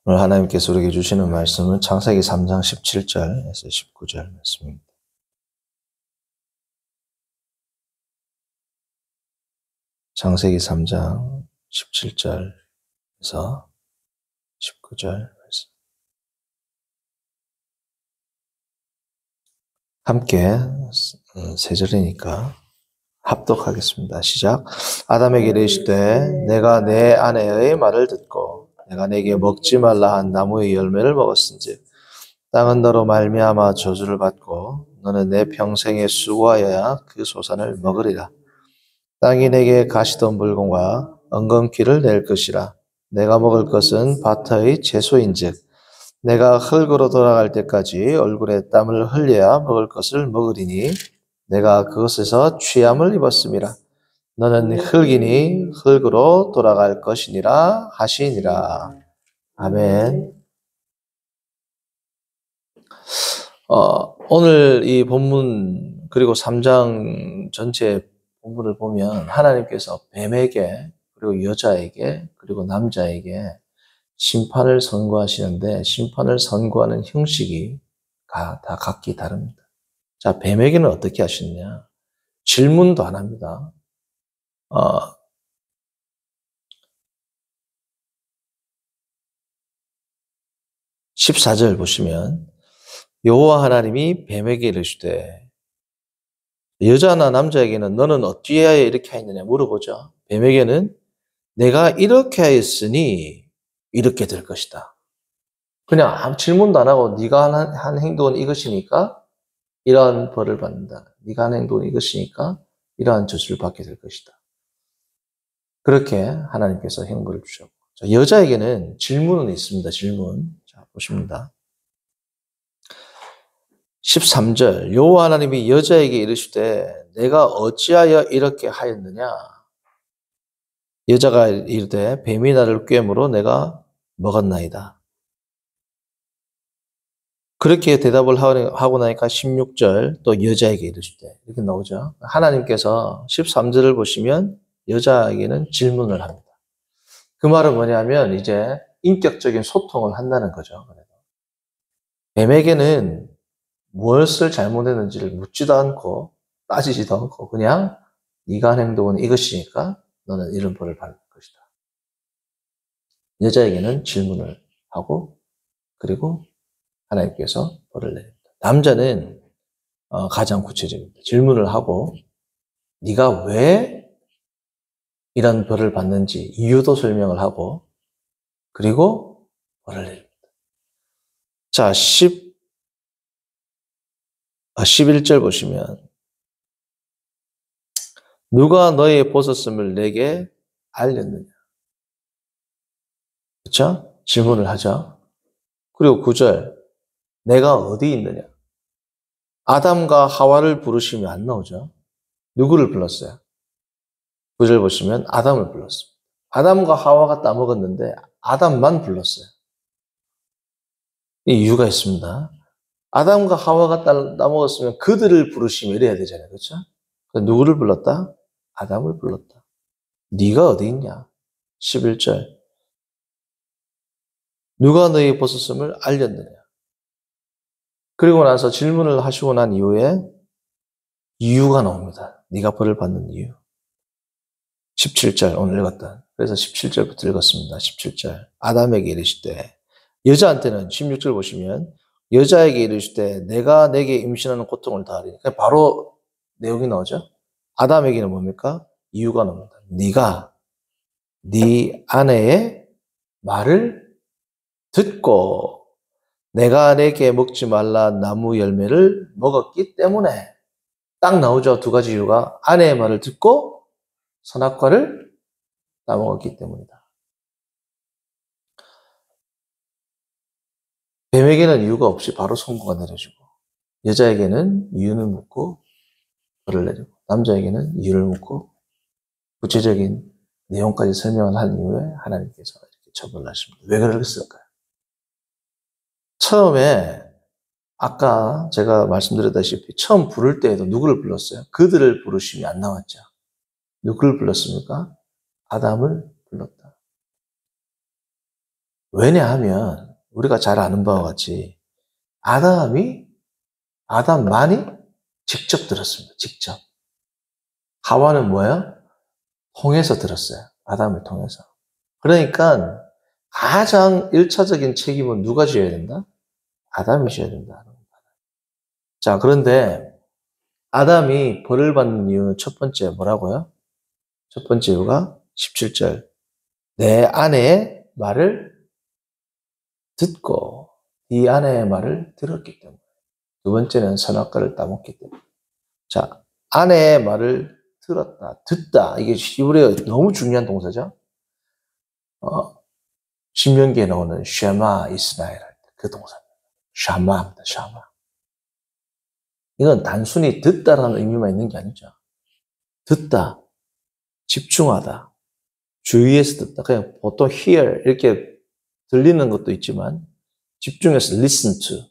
오늘 하나님께서 우리에게 주시는 말씀은 창세기 3장 17절에서 19절 말씀입니다. 창세기 3장 17절에서 19절 말씀. 함께 세 절이니까 합독하겠습니다. 시작. 아담에게 이르시되 내가 내 아내의 말을 듣고 내가 내게 먹지 말라 한 나무의 열매를 먹었은즉 땅은 너로 말미암아 저주를 받고 너는 내 평생에 수고하여야 그 소산을 먹으리라. 땅이 내게 가시던 물건과 엉겅퀴를 낼 것이라. 내가 먹을 것은 밭의 채소인즉 내가 흙으로 돌아갈 때까지 얼굴에 땀을 흘려야 먹을 것을 먹으리니 내가 그것에서 취함을 입었음이라. 너는 흙이니 흙으로 돌아갈 것이니라 하시니라. 아멘. 오늘 이 본문 그리고 3장 전체 본문을 보면 하나님께서 뱀에게 그리고 여자에게 그리고 남자에게 심판을 선고하시는데 심판을 선고하는 형식이 다 각기 다릅니다. 자, 뱀에게는 어떻게 하시느냐? 질문도 안 합니다. 14절 보시면 여호와 하나님이 뱀에게 이르시되 여자나 남자에게는 너는 어찌하여 이렇게 하였느냐 물어보죠. 뱀에게는 내가 이렇게 하였으니 이렇게 될 것이다. 그냥 아무 질문도 안 하고 네가 한 행동은 이것이니까 이러한 벌을 받는다. 네가 한 행동은 이것이니까 이러한 저주를 받게 될 것이다. 그렇게 하나님께서 형벌을 주셨고, 자, 여자에게는 질문은 있습니다. 질문. 자, 보십니다. 13절 여호와 하나님이 여자에게 이르시되 내가 어찌하여 이렇게 하였느냐? 여자가 이르되 뱀이 나를 꿰므로 내가 먹었나이다. 그렇게 대답을 하고 나니까 16절 또 여자에게 이르시되 이렇게 나오죠. 하나님께서 13절을 보시면 여자에게는 질문을 합니다. 그 말은 뭐냐면 이제 인격적인 소통을 한다는 거죠. 뱀에게는 무엇을 잘못했는지를 묻지도 않고 따지지도 않고 그냥 네가 한 행동은 이것이니까 너는 이런 벌을 받을 것이다. 여자에게는 질문을 하고 그리고 하나님께서 벌을 내립니다. 남자는 가장 구체적입니다. 질문을 하고 네가 왜 이런 벌을 받는지 이유도 설명을 하고 그리고 벌을 내립니다. 자, 11절 보시면 누가 너의 벗었음을 내게 알렸느냐? 그렇죠? 질문을 하죠. 그리고 9절 내가 어디 있느냐? 아담과 하와를 부르시면 안 나오죠. 누구를 불렀어요? 9절 보시면 아담을 불렀습니다. 아담과 하와가 따먹었는데 아담만 불렀어요. 이 이유가 있습니다. 아담과 하와가 따먹었으면 그들을 부르시면 이래야 되잖아요. 그렇죠? 누구를 불렀다? 아담을 불렀다. 네가 어디 있냐? 11절 누가 너의 벗었음을 알렸느냐? 그리고 나서 질문을 하시고 난 이후에 이유가 나옵니다. 네가 벌을 받는 이유. 17절 오늘 읽었던. 그래서 17절부터 읽었습니다. 17절 아담에게 이르시되 여자한테는 16절 보시면 여자에게 이르시되 내가 내게 임신하는 고통을 다하리니 바로 내용이 나오죠. 아담에게는 뭡니까? 이유가 나옵니다. 네가 네 아내의 말을 듣고 내가 내게 먹지 말라 나무 열매를 먹었기 때문에 딱 나오죠. 두 가지 이유가 아내의 말을 듣고 선악과를 따먹었기 때문이다. 뱀에게는 이유가 없이 바로 선고가 내려지고 여자에게는 이유를 묻고 벌을 내리고 남자에게는 이유를 묻고 구체적인 내용까지 설명을 한 이후에 하나님께서 이렇게 처벌을 하십니다. 왜 그랬을까요? 처음에 아까 제가 말씀드렸다시피 처음 부를 때에도 누구를 불렀어요? 그들을 부르심이 안 나왔죠. 누구를 불렀습니까? 아담을 불렀다. 왜냐하면 우리가 잘 아는 바와 같이 아담만이 직접 들었습니다. 직접. 하와는 뭐예요? 통해서 들었어요. 아담을 통해서. 그러니까 가장 1차적인 책임은 누가 져야 된다? 아담이 져야 된다. 자, 그런데 아담이 벌을 받는 이유는 첫 번째 뭐라고요? 첫 번째 이유가 17절. 내 아내의 말을 듣고 이 아내의 말을 들었기 때문에. 두 번째는 선악과를 따먹기 때문에. 자, 아내의 말을 들었다, 듣다. 이게 히브리어 너무 중요한 동사죠. 신명기에 나오는 쉐마 이스라엘 할 때 그 동사입니다. 샤마입니다. 샤마. 이건 단순히 듣다라는 의미만 있는 게 아니죠. 듣다, 집중하다, 주의해서 듣다. 그냥 보통 hear 이렇게 들리는 것도 있지만 집중해서 listen to,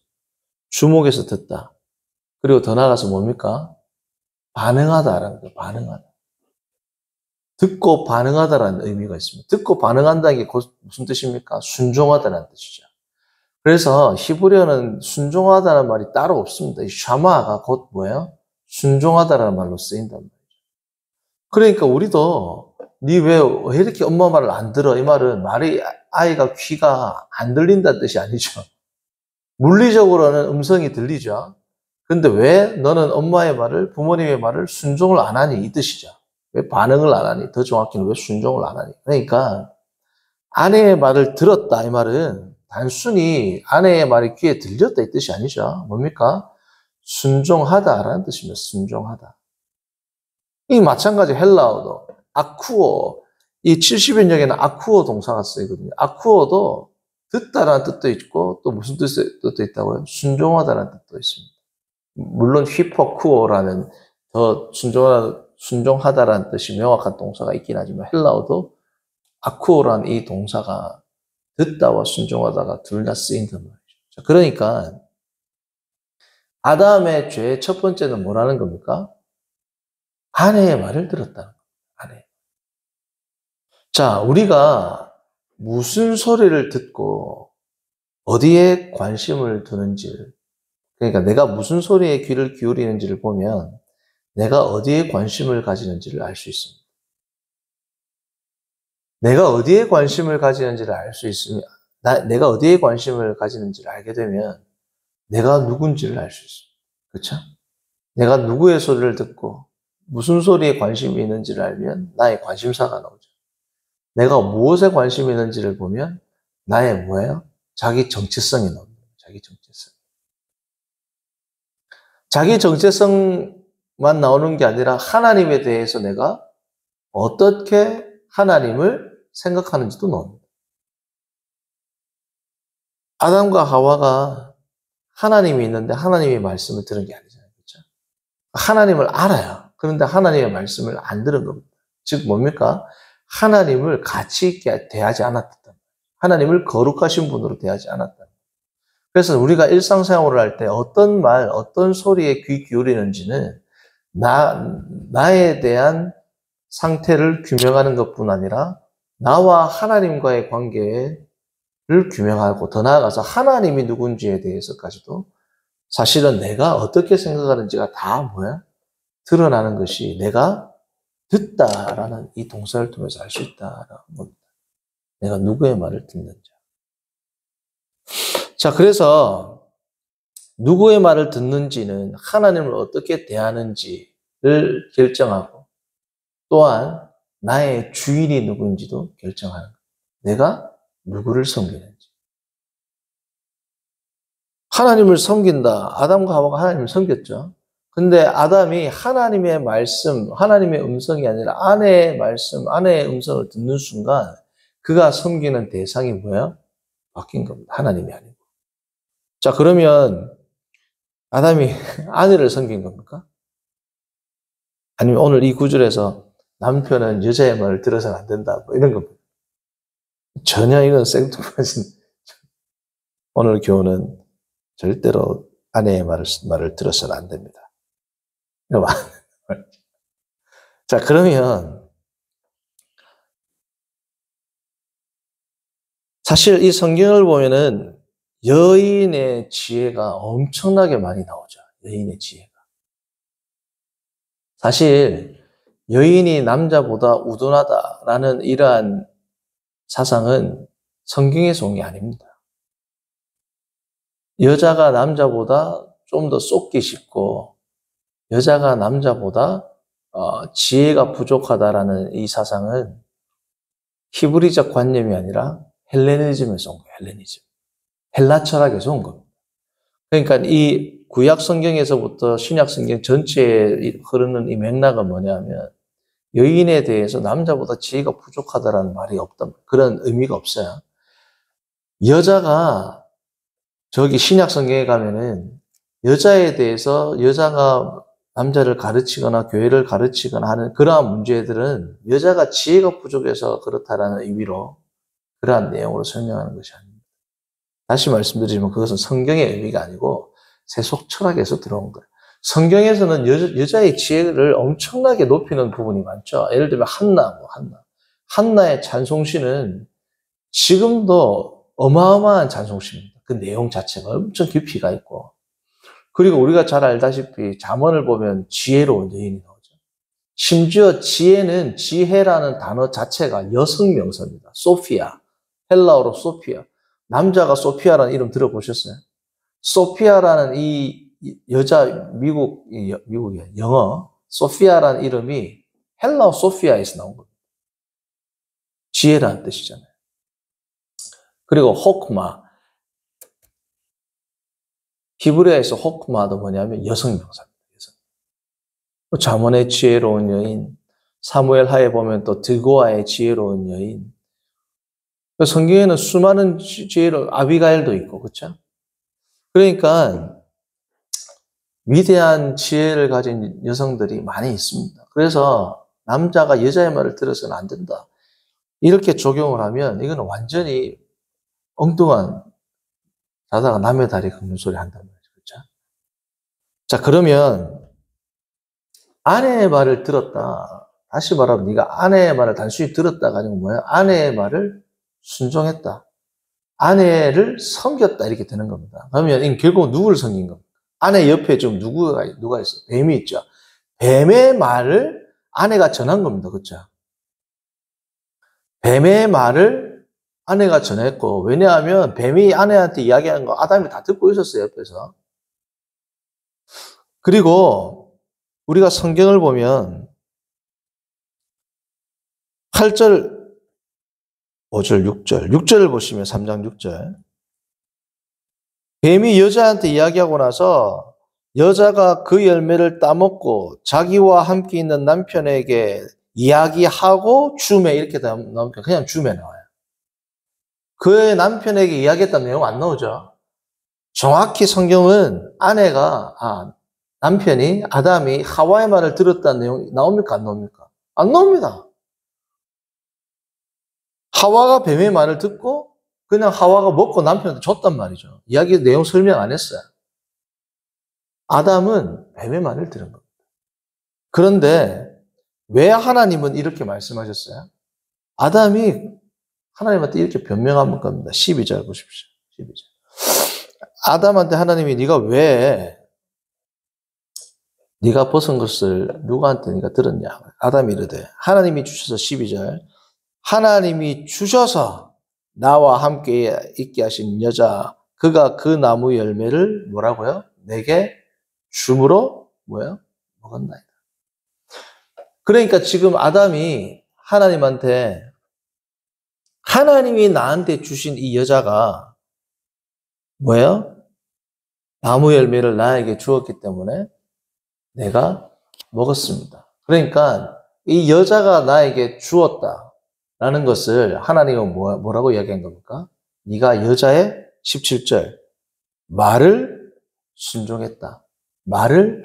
주목해서 듣다. 그리고 더 나아가서 뭡니까? 반응하다라는 거예요. 반응하다. 듣고 반응하다라는 의미가 있습니다. 듣고 반응한다는 게 무슨 뜻입니까? 순종하다는 뜻이죠. 그래서 히브리어는 순종하다는 말이 따로 없습니다. 이 샤마가 곧 뭐예요? 순종하다라는 말로 쓰인단 말이죠. 그러니까 우리도 니 왜 이렇게 엄마 말을 안 들어? 이 말은 아이가 귀가 안 들린다는 뜻이 아니죠. 물리적으로는 음성이 들리죠. 근데 왜 너는 엄마의 말을, 부모님의 말을 순종을 안 하니? 이 뜻이죠. 왜 반응을 안 하니? 더 정확히는 왜 순종을 안 하니? 그러니까 아내의 말을 들었다 이 말은 단순히 아내의 말이 귀에 들렸다 이 뜻이 아니죠. 뭡니까? 순종하다라는 뜻입니다. 순종하다. 이 마찬가지 헬라어도 아쿠어, 이 70인 역에는 아쿠어 동사가 쓰이거든요. 아쿠어도 듣다라는 뜻도 있고 또 무슨 뜻도 있다고요? 순종하다라는 뜻도 있습니다. 물론 히포쿠어라는 더 순종하다라는 뜻이 명확한 동사가 있긴 하지만 헬라어도 아쿠어라는 이 동사가 듣다와 순종하다가 둘 다 쓰인단 말이죠. 그러니까 아담의 죄의 첫 번째는 뭐라는 겁니까? 아내의 말을 들었다는 겁니다. 아내. 자, 우리가 무슨 소리를 듣고 어디에 관심을 두는지를, 그러니까 내가 무슨 소리에 귀를 기울이는지를 보면 내가 어디에 관심을 가지는지를 알 수 있습니다. 내가 어디에 관심을 가지는지를 알 수 있으면, 내가 어디에 관심을 가지는지를 알게 되면 내가 누군지를 알 수 있습니다. 그렇죠? 내가 누구의 소리를 듣고 무슨 소리에 관심이 있는지를 알면 나의 관심사가 나오죠. 내가 무엇에 관심이 있는지를 보면 나의 뭐예요? 자기 정체성이 나옵니다. 자기 정체성. 자기 정체성만 나오는 게 아니라 하나님에 대해서 내가 어떻게 하나님을 생각하는지도 나옵니다. 아담과 하와가 하나님이 있는데 하나님의 말씀을 들은 게 아니잖아요. 그렇죠? 하나님을 알아요. 그런데 하나님의 말씀을 안 들은 겁니다. 즉 뭡니까? 하나님을 가치 있게 대하지 않았다. 하나님을 거룩하신 분으로 대하지 않았다. 그래서 우리가 일상생활을 할 때 어떤 말, 어떤 소리에 귀 기울이는지는 나에 대한 상태를 규명하는 것뿐 아니라 나와 하나님과의 관계를 규명하고 더 나아가서 하나님이 누군지에 대해서까지도 사실은 내가 어떻게 생각하는지가 다 뭐야? 드러나는 것이 내가 듣다라는 이 동사를 통해서 알 수 있다라는 겁니다. 내가 누구의 말을 듣는지. 자, 그래서 누구의 말을 듣는지는 하나님을 어떻게 대하는지를 결정하고 또한 나의 주인이 누구인지도 결정하는 거예요. 내가 누구를 섬기는지. 하나님을 섬긴다. 아담과 하와가 하나님을 섬겼죠. 근데 아담이 하나님의 말씀, 하나님의 음성이 아니라 아내의 말씀, 아내의 음성을 듣는 순간 그가 섬기는 대상이 뭐예요? 바뀐 겁니다. 하나님이 아니고. 자, 그러면 아담이 아내를 섬긴 겁니까? 아니면 오늘 이 구절에서 남편은 여자의 말을 들어서는 안 된다. 뭐 이런 겁니다. 전혀 이건 생뚱맞은 오늘 교훈은 절대로 아내의 말을 들어서는 안 됩니다. 자, 그러면 사실 이 성경을 보면은 여인의 지혜가 엄청나게 많이 나오죠. 여인의 지혜가. 사실 여인이 남자보다 우둔하다라는 이러한 사상은 성경에서 온 게 아닙니다. 여자가 남자보다 좀 더 쏟기 쉽고 여자가 남자보다 지혜가 부족하다라는 이 사상은 히브리적 관념이 아니라 헬레니즘에서 온 거예요. 헬레니즘. 헬라 철학에서 온 겁니다. 그러니까 이 구약 성경에서부터 신약 성경 전체에 흐르는 이 맥락은 뭐냐면 여인에 대해서 남자보다 지혜가 부족하다라는 말이 없단 그런 의미가 없어요. 여자가 저기 신약 성경에 가면은 여자에 대해서 여자가 남자를 가르치거나 교회를 가르치거나 하는 그러한 문제들은 여자가 지혜가 부족해서 그렇다라는 의미로 그러한 내용으로 설명하는 것이 아닙니다. 다시 말씀드리지만 그것은 성경의 의미가 아니고 세속 철학에서 들어온 거예요. 성경에서는 여자의 지혜를 엄청나게 높이는 부분이 많죠. 예를 들면 한나의 찬송시는 지금도 어마어마한 찬송시입니다. 그 내용 자체가 엄청 깊이가 있고 그리고 우리가 잘 알다시피 잠언을 보면 지혜로운 여인이 나오죠. 심지어 지혜는 지혜라는 단어 자체가 여성 명사입니다. 소피아, 헬라어로 소피아. 남자가 소피아라는 이름 들어보셨어요? 소피아라는 이 여자 미국의 영어 소피아라는 이름이 헬라어 소피아에서 나온 겁니다. 지혜라는 뜻이잖아요. 그리고 호크마. 히브리어에서 호크마도 뭐냐면 여성 명사입니다. 잠언의 지혜로운 여인, 사무엘 하에 보면 또 드고아의 지혜로운 여인. 성경에는 수많은 지혜로운 아비가일도 있고, 그렇죠? 그러니까 위대한 지혜를 가진 여성들이 많이 있습니다. 그래서 남자가 여자의 말을 들어서는 안 된다. 이렇게 적용을 하면 이거는 완전히 엉뚱한 자다가 남의 다리 긁는 소리 한단 말이죠. 그렇죠? 자, 그러면 아내의 말을 들었다. 다시 말하면 네가 아내의 말을 단순히 들었다가 아니고 뭐야? 아내의 말을 순종했다. 아내를 섬겼다. 이렇게 되는 겁니다. 그러면 결국 누구를 섬긴 겁니까? 아내 옆에 좀 누가 있어요? 뱀이 있죠. 뱀의 말을 아내가 전한 겁니다. 그렇죠? 뱀의 말을 아내가 전했고, 왜냐하면 뱀이 아내한테 이야기하는 거 아담이 다 듣고 있었어요, 옆에서. 그리고 우리가 성경을 보면 8절, 5절, 6절, 6절을 보시면 3장 6절. 뱀이 여자한테 이야기하고 나서 여자가 그 열매를 따먹고 자기와 함께 있는 남편에게 이야기하고 주매 이렇게 나오니까 그냥 주매 나와요. 그의 남편에게 이야기했다는 내용 안 나오죠. 정확히 성경은 남편이 아담이 하와의 말을 들었다는 내용이 나옵니까? 안 나옵니까? 안 나옵니다. 하와가 뱀의 말을 듣고 그냥 하와가 먹고 남편한테 줬단 말이죠. 이야기 내용 설명 안 했어요. 아담은 뱀의 말을 들은 겁니다. 그런데 왜 하나님은 이렇게 말씀하셨어요? 아담이 하나님한테 이렇게 변명한 겁니다. 12절 보십시오. 12절. 아담한테 하나님이 네가 벗은 것을 누구한테 네가 들었냐? 아담이 이르되 하나님이 주셔서 12절. 하나님이 주셔서 나와 함께 있게 하신 여자 그가 그 나무 열매를 뭐라고요? 내게 줌으로 먹었나이다. 그러니까 지금 아담이 하나님이 나한테 주신 이 여자가 나무 열매를 나에게 주었기 때문에 내가 먹었습니다. 그러니까 이 여자가 나에게 주었다라는 것을 하나님은 뭐라고 이야기한 겁니까? 네가 여자의 17절 말을 순종했다. 말을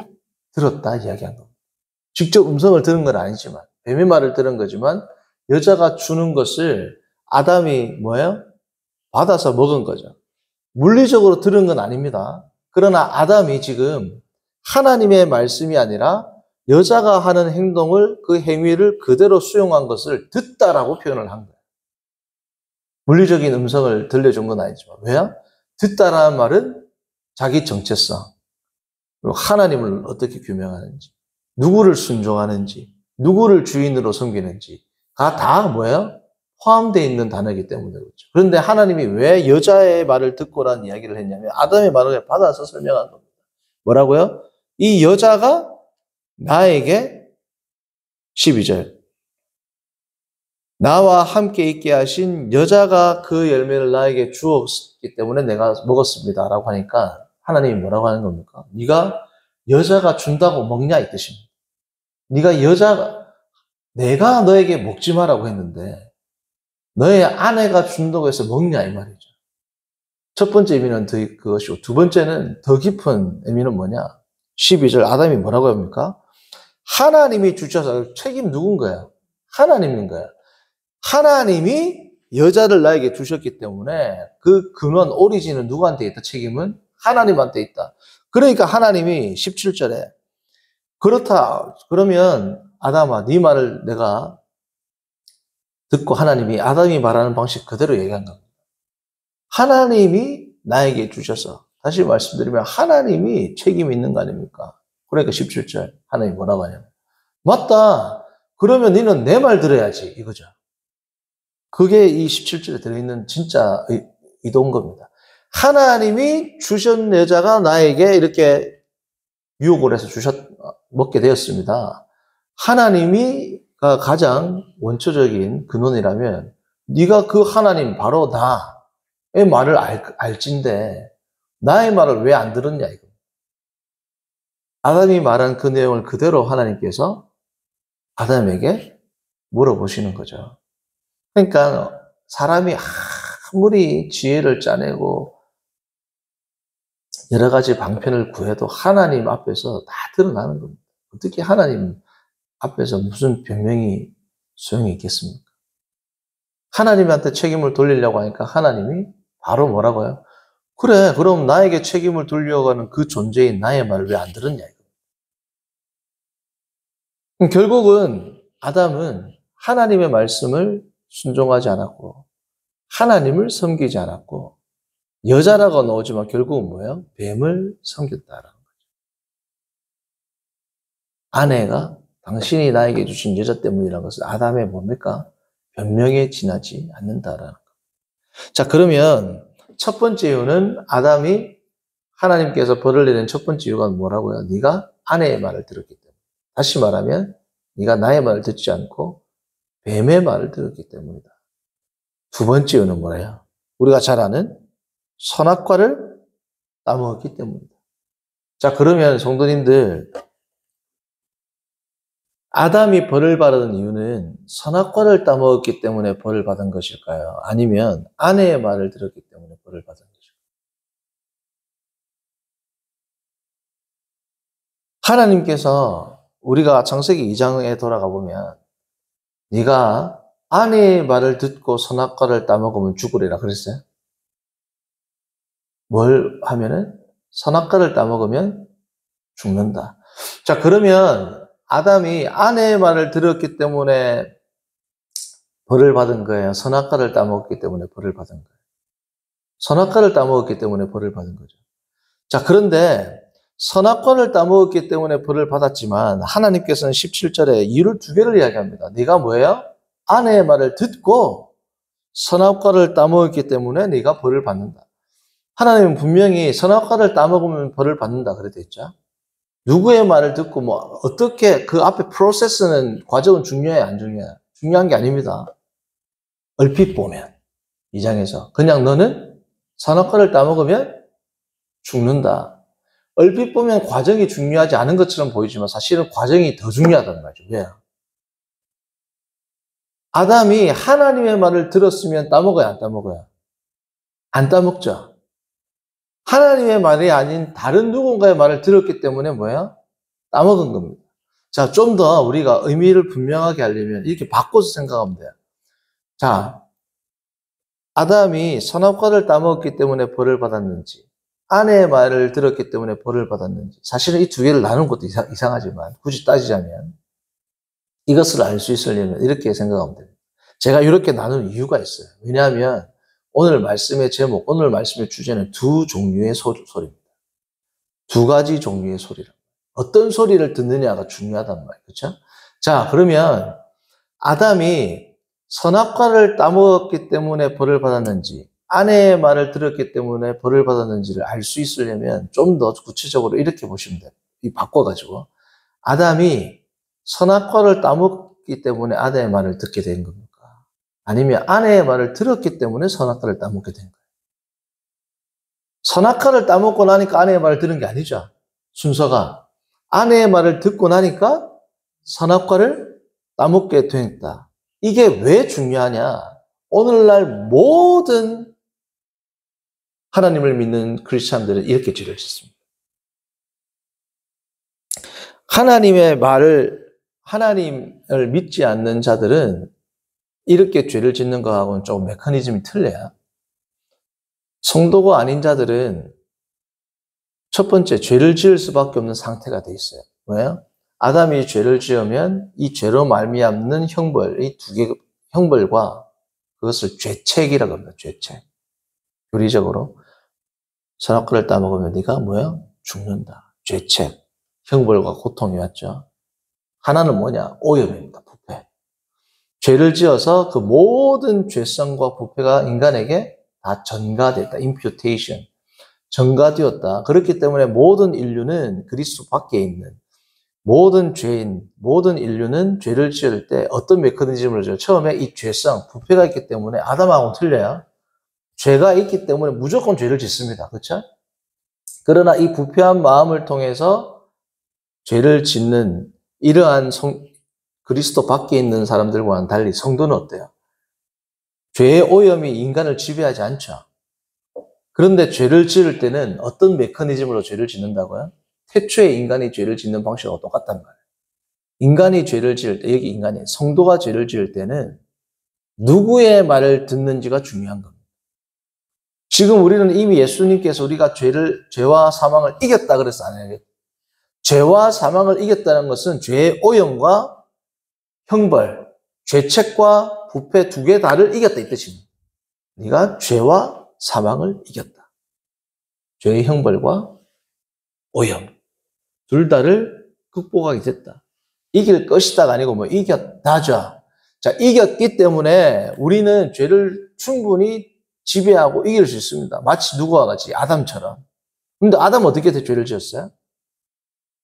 들었다 이야기한 겁니다. 직접 음성을 들은 건 아니지만 뱀의 말을 들은 거지만 여자가 주는 것을 아담이 받아서 먹은 거죠. 물리적으로 들은 건 아닙니다. 그러나 아담이 지금 하나님의 말씀이 아니라 여자가 하는 행동을 그 행위를 그대로 수용한 것을 듣다라고 표현을 한 거예요. 물리적인 음성을 들려준 건 아니지만. 왜요? 듣다라는 말은 자기 정체성, 그리고 하나님을 어떻게 규명하는지, 누구를 순종하는지, 누구를 주인으로 섬기는지가 다 뭐예요? 포함되어 있는 단어이기 때문에 그렇죠. 그런데 하나님이 왜 여자의 말을 듣고라는 이야기를 했냐면 아담의 말을 받아서 설명한 겁니다. 뭐라고요? 이 여자가 나에게 12절 나와 함께 있게 하신 여자가 그 열매를 나에게 주었기 때문에 내가 먹었습니다 라고 하니까 하나님이 뭐라고 하는 겁니까? 네가 여자가 준다고 먹냐 이 뜻입니다. 내가 너에게 먹지 마라고 했는데 너의 아내가 준다고 해서 먹냐 이 말이죠. 첫 번째 의미는 그것이고 두 번째는 더 깊은 의미는 뭐냐? 12절 아담이 뭐라고 합니까? 하나님이 주셔서 책임 누군 거야? 하나님인 거야. 하나님이 여자를 나에게 주셨기 때문에 그 근원 오리진은 누구한테 있다? 책임은 하나님한테 있다. 그러니까 하나님이 17절에 그렇다. 그러면 아담아 네 말을 내가 듣고 하나님이 아담이 말하는 방식 그대로 얘기한 겁니다. 하나님이 나에게 주셔서 다시 말씀드리면 하나님이 책임이 있는 거 아닙니까? 그러니까 17절 하나님이 뭐라고 하냐면 맞다. 그러면 너는 내 말 들어야지 이거죠. 그게 이 17절에 들어있는 진짜 의도인 겁니다. 하나님이 주신 여자가 나에게 이렇게 유혹을 해서 먹게 되었습니다. 하나님이가 가장 원초적인 근원이라면 네가 그 하나님 바로 나의 말을 알진데 나의 말을 왜 안 들었냐 이거. 아담이 말한 그 내용을 그대로 하나님께서 아담에게 물어보시는 거죠. 그러니까 사람이 아무리 지혜를 짜내고 여러 가지 방편을 구해도 하나님 앞에서 다 드러나는 겁니다. 어떻게 하나님 앞에서 무슨 변명이 소용이 있겠습니까? 하나님한테 책임을 돌리려고 하니까 하나님이 바로 뭐라고요? 그래, 그럼 나에게 책임을 돌려가는 그 존재인 나의 말을 왜 안 들었냐 이거. 결국은 아담은 하나님의 말씀을 순종하지 않았고 하나님을 섬기지 않았고 여자라고 나오지만 결국은 뭐예요? 뱀을 섬겼다라는 거죠. 아내가 당신이 나에게 주신 여자 때문이라는 것은 아담의 뭡니까? 변명에 지나지 않는다라는 거. 자, 그러면 첫 번째 이유는 아담이 하나님께서 벌을 내린 첫 번째 이유가 뭐라고요? 네가 아내의 말을 들었기 때문에. 다시 말하면 네가 나의 말을 듣지 않고 뱀의 말을 들었기 때문이다. 두 번째 이유는 뭐예요? 우리가 잘 아는 선악과를 따먹었기 때문이다. 자, 그러면 성도님들 아담이 벌을 받은 이유는 선악과를 따먹었기 때문에 벌을 받은 것일까요? 아니면 아내의 말을 들었기 때문에 벌을 받은 것일까요? 하나님께서 우리가 창세기 2장에 돌아가 보면 네가 아내의 말을 듣고 선악과를 따먹으면 죽으리라 그랬어요? 뭘 하면은 선악과를 따먹으면 죽는다. 자, 그러면 아담이 아내의 말을 들었기 때문에 벌을 받은 거예요? 선악과를 따먹었기 때문에 벌을 받은 거예요? 선악과를 따먹었기 때문에 벌을 받은 거죠. 자, 그런데 선악과를 따먹었기 때문에 벌을 받았지만 하나님께서는 17절에 이유를 두 개를 이야기합니다. 네가 뭐예요? 아내의 말을 듣고 선악과를 따먹었기 때문에 네가 벌을 받는다. 하나님은 분명히 선악과를 따먹으면 벌을 받는다 그랬죠. 있죠? 누구의 말을 듣고 뭐 어떻게 그 앞에 프로세스는 과정은 중요해 안 중요해? 중요한 게 아닙니다. 얼핏 보면 이 장에서 그냥 너는 선악과를 따먹으면 죽는다. 얼핏 보면 과정이 중요하지 않은 것처럼 보이지만 사실은 과정이 더 중요하다는 거죠. 왜요? 아담이 하나님의 말을 들었으면 따먹어야 안 따먹어요? 안 따먹죠. 하나님의 말이 아닌 다른 누군가의 말을 들었기 때문에 뭐예요? 따먹은 겁니다. 자, 좀 더 우리가 의미를 분명하게 하려면 이렇게 바꿔서 생각하면 돼요. 자, 아담이 선악과를 따먹었기 때문에 벌을 받았는지 아내의 말을 들었기 때문에 벌을 받았는지 사실은 이 두 개를 나눈 것도 이상하지만 굳이 따지자면 이것을 알 수 있으려면 이렇게 생각하면 됩니다. 제가 이렇게 나눈 이유가 있어요. 왜냐하면 오늘 말씀의 제목, 오늘 말씀의 주제는 두 종류의 소리입니다. 두 가지 종류의 소리라. 어떤 소리를 듣느냐가 중요하단 말이에요. 그렇죠? 자, 그러면 아담이 선악과를 따먹었기 때문에 벌을 받았는지, 아내의 말을 들었기 때문에 벌을 받았는지를 알 수 있으려면 좀 더 구체적으로 이렇게 보시면 돼요. 이 바꿔가지고. 아담이 선악과를 따먹기 때문에 아내의 말을 듣게 된 겁니까? 아니면 아내의 말을 들었기 때문에 선악과를 따먹게 된 거예요? 선악과를 따먹고 나니까 아내의 말을 들은 게 아니죠. 순서가. 아내의 말을 듣고 나니까 선악과를 따먹게 됐다. 이게 왜 중요하냐? 오늘날 모든 하나님을 믿는 크리스찬들은 이렇게 죄를 짓습니다. 하나님을 믿지 않는 자들은 이렇게 죄를 짓는 거하고는 조금 메커니즘이 틀려요. 성도가 아닌 자들은 첫 번째, 죄를 지을 수밖에 없는 상태가 돼 있어요. 왜요? 아담이 죄를 지으면 이 죄로 말미암는 형벌, 이 두 개 형벌과 그것을 죄책이라고 합니다. 죄책. 교리적으로 선악과를 따먹으면 네가 뭐야? 죽는다. 죄책. 형벌과 고통이 왔죠. 하나는 뭐냐? 오염입니다. 부패. 죄를 지어서 그 모든 죄성과 부패가 인간에게 다 전가됐다. imputation. 전가되었다. 그렇기 때문에 모든 인류는 그리스도 밖에 있는 모든 죄인, 모든 인류는 죄를 지을 때 어떤 메커니즘을 줘요? 처음에 이 죄성, 부패가 있기 때문에 아담하고는 틀려요. 죄가 있기 때문에 무조건 죄를 짓습니다. 그렇죠? 그러나 이 부패한 마음을 통해서 죄를 짓는 이러한 그리스도 밖에 있는 사람들과는 달리 성도는 어때요? 죄의 오염이 인간을 지배하지 않죠. 그런데 죄를 지을 때는 어떤 메커니즘으로 죄를 짓는다고요? 태초에 인간이 죄를 짓는 방식하고 똑같단 말이에요. 인간이 죄를 지을 때, 여기 인간이, 성도가 죄를 지을 때는 누구의 말을 듣는지가 중요한 겁니다. 지금 우리는 이미 예수님께서 우리가 죄와 사망을 이겼다 그래서 안 해요. 죄와 사망을 이겼다는 것은 죄의 오염과 형벌, 죄책과 부패 두 개 다를 이겼다 이 뜻입니다. 네가 죄와 사망을 이겼다. 죄의 형벌과 오염 둘 다를 극복하게 됐다. 이길 것이다가 아니고 뭐 이겼다죠. 자, 이겼기 때문에 우리는 죄를 충분히 지배하고 이길 수 있습니다. 마치 누구와 같이 아담처럼. 근데 아담은 어떻게 죄를 지었어요?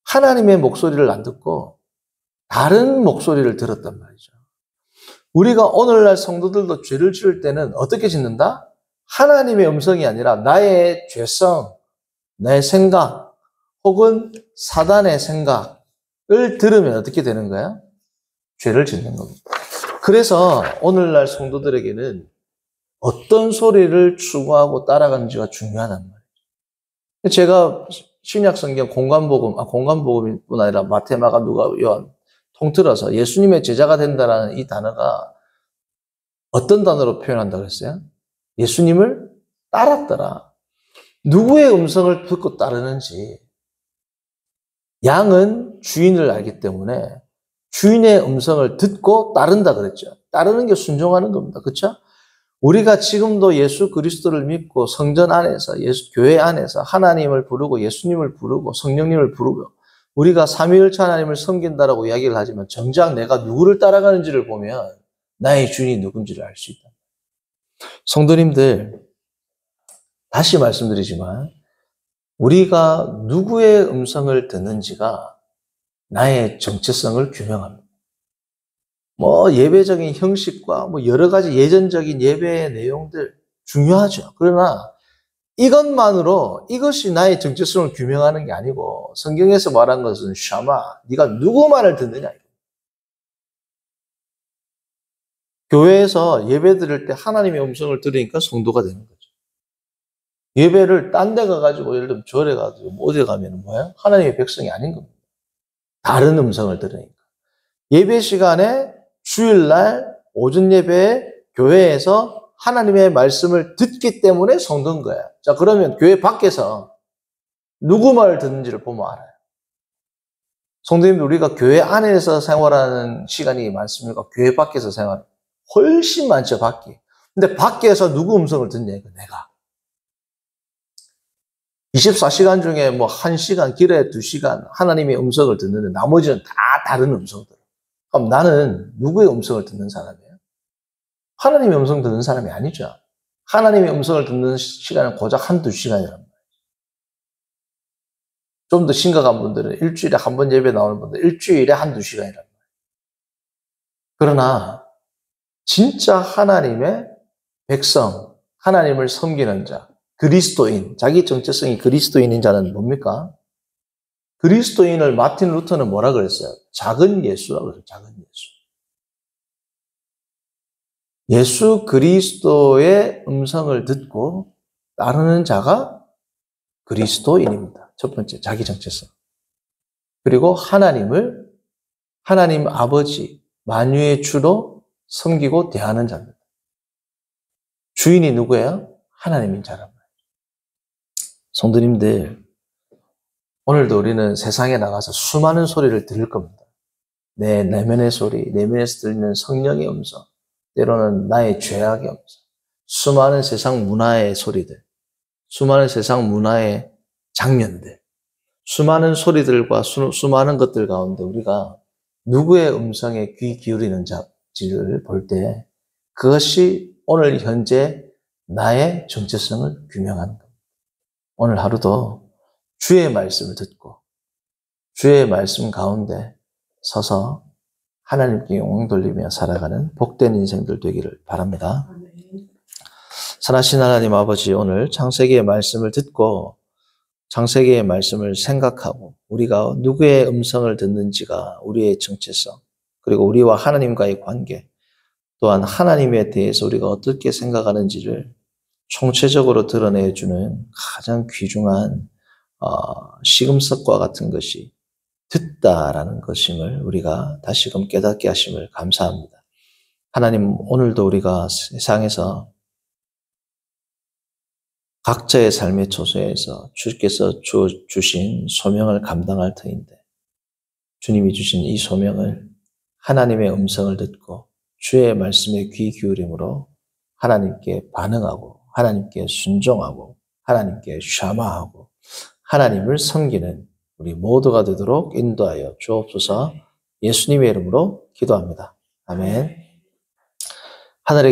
하나님의 목소리를 안 듣고 다른 목소리를 들었단 말이죠. 우리가 오늘날 성도들도 죄를 지을 때는 어떻게 짓는다? 하나님의 음성이 아니라 나의 죄성, 내 생각, 혹은 사단의 생각을 들으면 어떻게 되는 거야? 죄를 짓는 겁니다. 그래서 오늘날 성도들에게는 어떤 소리를 추구하고 따라가는지가 중요하단 말이죠. 제가 신약성경 공간복음뿐 아니라 마태, 마가, 누가, 요한 통틀어서 예수님의 제자가 된다라는 이 단어가 어떤 단어로 표현한다고 했어요? 예수님을 따랐더라. 누구의 음성을 듣고 따르는지. 양은 주인을 알기 때문에 주인의 음성을 듣고 따른다 그랬죠. 따르는 게 순종하는 겁니다. 그렇죠? 우리가 지금도 예수 그리스도를 믿고 성전 안에서 교회 안에서 하나님을 부르고 예수님을 부르고 성령님을 부르고 우리가 삼위일체 하나님을 섬긴다라고 이야기를 하지만 정작 내가 누구를 따라가는지를 보면 나의 주인이 누군지를 알 수 있다. 성도님들, 다시 말씀드리지만 우리가 누구의 음성을 듣는지가 나의 정체성을 규명합니다. 예배적인 형식과 여러 가지 예전적인 예배의 내용들 중요하죠. 그러나 이것이 나의 정체성을 규명하는 게 아니고 성경에서 말한 것은 샤마, 네가 누구 말을 듣느냐. 교회에서 예배 드릴 때 하나님의 음성을 들으니까 성도가 되는 거죠. 예배를 딴 데 가가지고 예를 들면 절에 가가지고 어디 가면 뭐야? 하나님의 백성이 아닌 겁니다. 다른 음성을 들으니까. 예배 시간에 주일날 오전 예배에 교회에서 하나님의 말씀을 듣기 때문에 성도인 거야. 자, 그러면 교회 밖에서 누구 말을 듣는지를 보면 알아요. 성도님들, 우리가 교회 안에서 생활하는 시간이 많습니까? 교회 밖에서 생활 훨씬 많죠, 밖에. 근데 밖에서 누구 음성을 듣냐, 이거 내가. 24시간 중에 뭐 1시간, 길에 2시간 하나님의 음성을 듣는데 나머지는 다 다른 음성들. 그럼 나는 누구의 음성을 듣는 사람이에요? 하나님의 음성 듣는 사람이 아니죠. 하나님의 음성을 듣는 시간은 고작 1-2시간이란 말이에요. 좀 더 심각한 분들은 일주일에 한 번 예배 나오는 분들 일주일에 1-2시간이란 말이에요. 그러나 진짜 하나님의 백성, 하나님을 섬기는 자, 그리스도인, 자기 정체성이 그리스도인인 자는 뭡니까? 그리스도인을 마틴 루터는 뭐라 그랬어요? 작은 예수라고 그랬어요. 작은 예수. 예수 그리스도의 음성을 듣고 따르는 자가 그리스도인입니다. 첫 번째, 자기 정체성. 그리고 하나님 아버지, 만유의 주로 섬기고 대하는 자입니다. 주인이 누구예요? 하나님인 자란 말이에요. 성도님들, 오늘도 우리는 세상에 나가서 수많은 소리를 들을 겁니다. 내 내면의 소리, 내면에서 들리는 성령의 음성, 때로는 나의 죄악의 음성, 수많은 세상 문화의 소리들, 수많은 세상 문화의 장면들, 수많은 소리들과 수많은 것들 가운데 우리가 누구의 음성에 귀 기울이는지를 볼 때 그것이 오늘 현재 나의 정체성을 규명하는 겁니다. 오늘 하루도 주의 말씀을 듣고 주의 말씀 가운데 서서 하나님께 영광 돌리며 살아가는 복된 인생들 되기를 바랍니다. 선하신 하나님 아버지, 오늘 창세기의 말씀을 듣고 창세기의 말씀을 생각하고 우리가 누구의 음성을 듣는지가 우리의 정체성, 그리고 우리와 하나님과의 관계, 또한 하나님에 대해서 우리가 어떻게 생각하는지를 총체적으로 드러내주는 가장 귀중한 시금석과 같은 것이 듣다라는 것임을 우리가 다시금 깨닫게 하심을 감사합니다. 하나님, 오늘도 우리가 세상에서 각자의 삶의 초소에서 주께서 주신 소명을 감당할 터인데 주님이 주신 이 소명을 하나님의 음성을 듣고 주의 말씀에 귀 기울임으로 하나님께 반응하고 하나님께 순종하고 하나님께 샤마하고 하나님을 섬기는 우리 모두가 되도록 인도하여 주옵소서. 예수님의 이름으로 기도합니다. 아멘. 하늘에